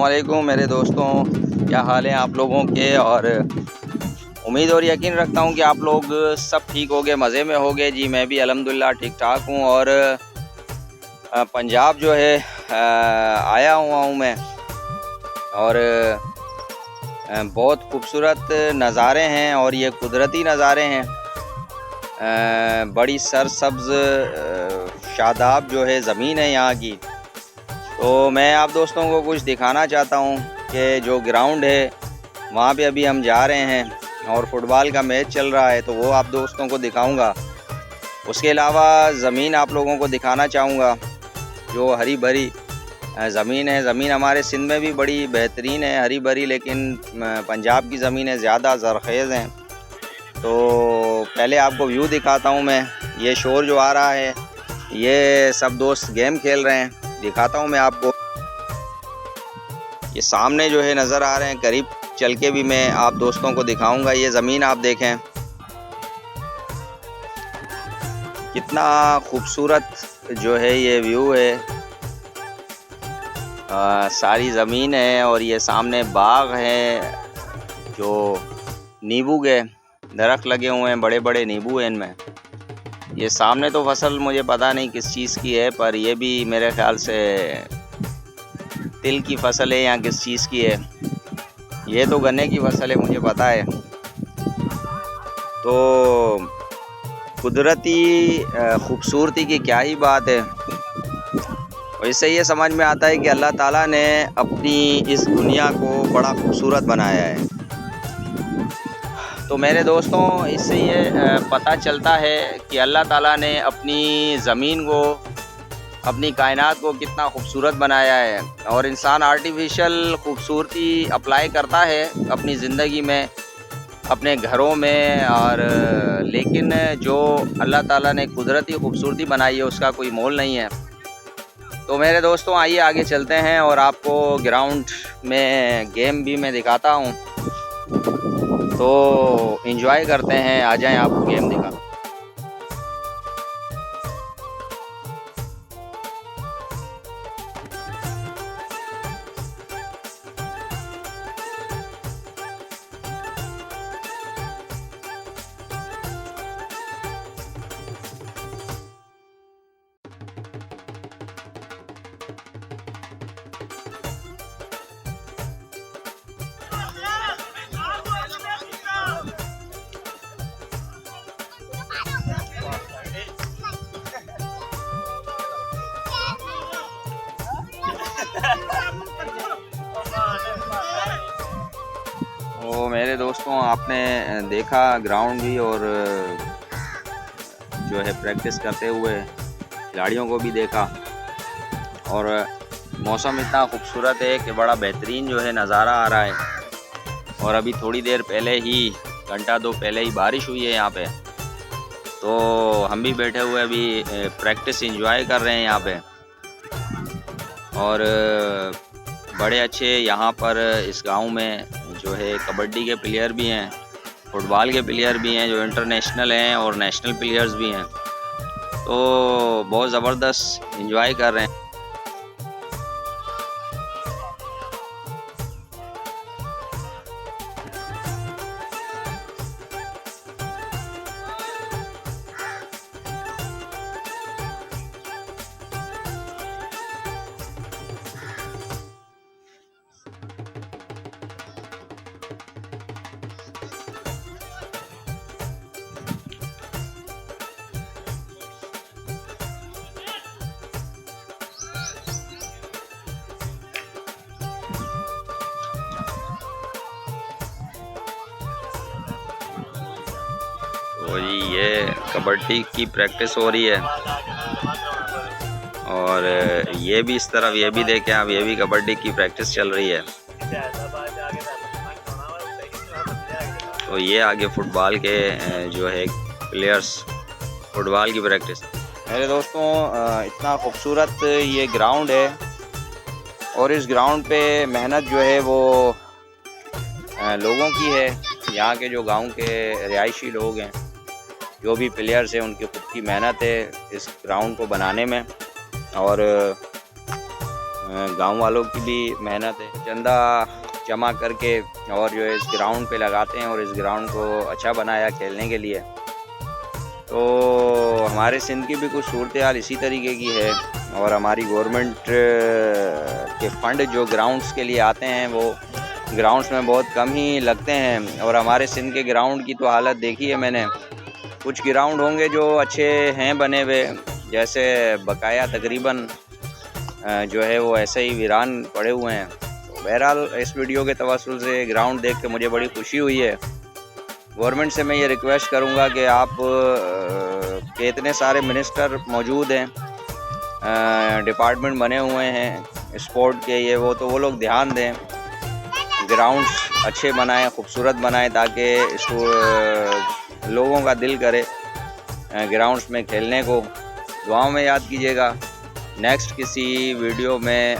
वालेकुम मेरे दोस्तों, क्या हाल है आप लोगों के। और उम्मीद और यकीन रखता हूँ कि आप लोग सब ठीक होगे, मज़े में होगे। जी मैं भी अल्हम्दुलिल्लाह ठीक ठाक हूँ। और पंजाब जो है आया हुआ हूँ मैं। और बहुत खूबसूरत नज़ारे हैं और ये कुदरती नज़ारे हैं। बड़ी सरसब्ज़ शादाब जो है ज़मीन है यहाँ की। तो मैं आप दोस्तों को कुछ दिखाना चाहता हूँ कि जो ग्राउंड है वहाँ पे अभी हम जा रहे हैं और फुटबॉल का मैच चल रहा है, तो वो आप दोस्तों को दिखाऊंगा। उसके अलावा ज़मीन आप लोगों को दिखाना चाहूँगा, जो हरी भरी ज़मीन है। ज़मीन हमारे सिंध में भी बड़ी बेहतरीन है, हरी भरी, लेकिन पंजाब की ज़मीनें ज़्यादा ज़रख़ेज़ हैं। तो पहले आपको व्यू दिखाता हूँ मैं। ये शोर जो आ रहा है, ये सब दोस्त गेम खेल रहे हैं। दिखाता हूँ मैं आपको। ये सामने जो है नज़र आ रहे हैं, करीब चल के भी मैं आप दोस्तों को दिखाऊंगा। ये ज़मीन आप देखें, कितना खूबसूरत जो है ये व्यू है। सारी ज़मीन है और ये सामने बाग है, जो नींबू के दरख्त लगे हुए हैं, बड़े बड़े नींबू हैं इनमें। ये सामने तो फसल मुझे पता नहीं किस चीज़ की है, पर ये भी मेरे ख़्याल से तिल की फसल है या किस चीज़ की है। ये तो गन्ने की फसल है, मुझे पता है। तो कुदरती खूबसूरती की क्या ही बात है। और इससे ये समझ में आता है कि अल्लाह ताला ने अपनी इस दुनिया को बड़ा खूबसूरत बनाया है। तो मेरे दोस्तों, इससे ये पता चलता है कि अल्लाह ताला ने अपनी ज़मीन को, अपनी कायनात को कितना खूबसूरत बनाया है। और इंसान आर्टिफिशियल खूबसूरती अप्लाई करता है अपनी ज़िंदगी में, अपने घरों में, और लेकिन जो अल्लाह ताला ने कुदरती खूबसूरती बनाई है उसका कोई मोल नहीं है। तो मेरे दोस्तों, आइए आगे चलते हैं और आपको ग्राउंड में गेम भी मैं दिखाता हूँ। तो एंजॉय करते हैं, आ जाएं, आपको गेम दिखा। तो मेरे दोस्तों, आपने देखा ग्राउंड भी और जो है प्रैक्टिस करते हुए खिलाड़ियों को भी देखा। और मौसम इतना खूबसूरत है कि बड़ा बेहतरीन जो है नज़ारा आ रहा है। और अभी थोड़ी देर पहले ही, घंटा दो पहले ही बारिश हुई है यहाँ पे। तो हम भी बैठे हुए अभी प्रैक्टिस एंजॉय कर रहे हैं यहाँ पे। और बड़े अच्छे यहाँ पर इस गांव में जो है कबड्डी के प्लेयर भी हैं, फुटबॉल के प्लेयर भी हैं, जो इंटरनेशनल हैं, और नेशनल प्लेयर्स भी हैं। तो बहुत ज़बरदस्त एंजॉय कर रहे हैं। तो ये कबड्डी की प्रैक्टिस हो रही है। और ये भी इस तरफ, ये भी देखें आप, ये भी कबड्डी की प्रैक्टिस चल रही है। तो ये आगे फुटबॉल के जो है प्लेयर्स, फुटबॉल की प्रैक्टिस। मेरे दोस्तों, इतना खूबसूरत ये ग्राउंड है और इस ग्राउंड पे मेहनत जो है वो लोगों की है। यहाँ के जो गांव के रिहायशी लोग हैं, जो भी प्लेयर्स हैं, उनकी खुद की मेहनत है इस ग्राउंड को बनाने में। और गांव वालों की भी मेहनत है, चंदा जमा करके और जो है इस ग्राउंड पे लगाते हैं और इस ग्राउंड को अच्छा बनाया खेलने के लिए। तो हमारे सिंध की भी कुछ सूरत हाल इसी तरीके की है और हमारी गवर्नमेंट के फंड जो ग्राउंड्स के लिए आते हैं वो ग्राउंड्स में बहुत कम ही लगते हैं। और हमारे सिंध के ग्राउंड की तो हालत देखी है मैंने। कुछ ग्राउंड होंगे जो अच्छे हैं बने हुए, जैसे बकाया तकरीबन जो है वो ऐसे ही वीरान पड़े हुए हैं। तो बहरहाल इस वीडियो के तवस्सुल से ग्राउंड देख के मुझे बड़ी खुशी हुई है। गवर्नमेंट से मैं ये रिक्वेस्ट करूँगा कि आप के इतने सारे मिनिस्टर मौजूद हैं, डिपार्टमेंट बने हुए हैं स्पोर्ट के, ये वो, तो वो लोग ध्यान दें, ग्राउंड्स अच्छे बनाएं, खूबसूरत बनाएं, ताकि लोगों का दिल करे ग्राउंड्स में खेलने को। दुआओं में याद कीजिएगा। नेक्स्ट किसी वीडियो में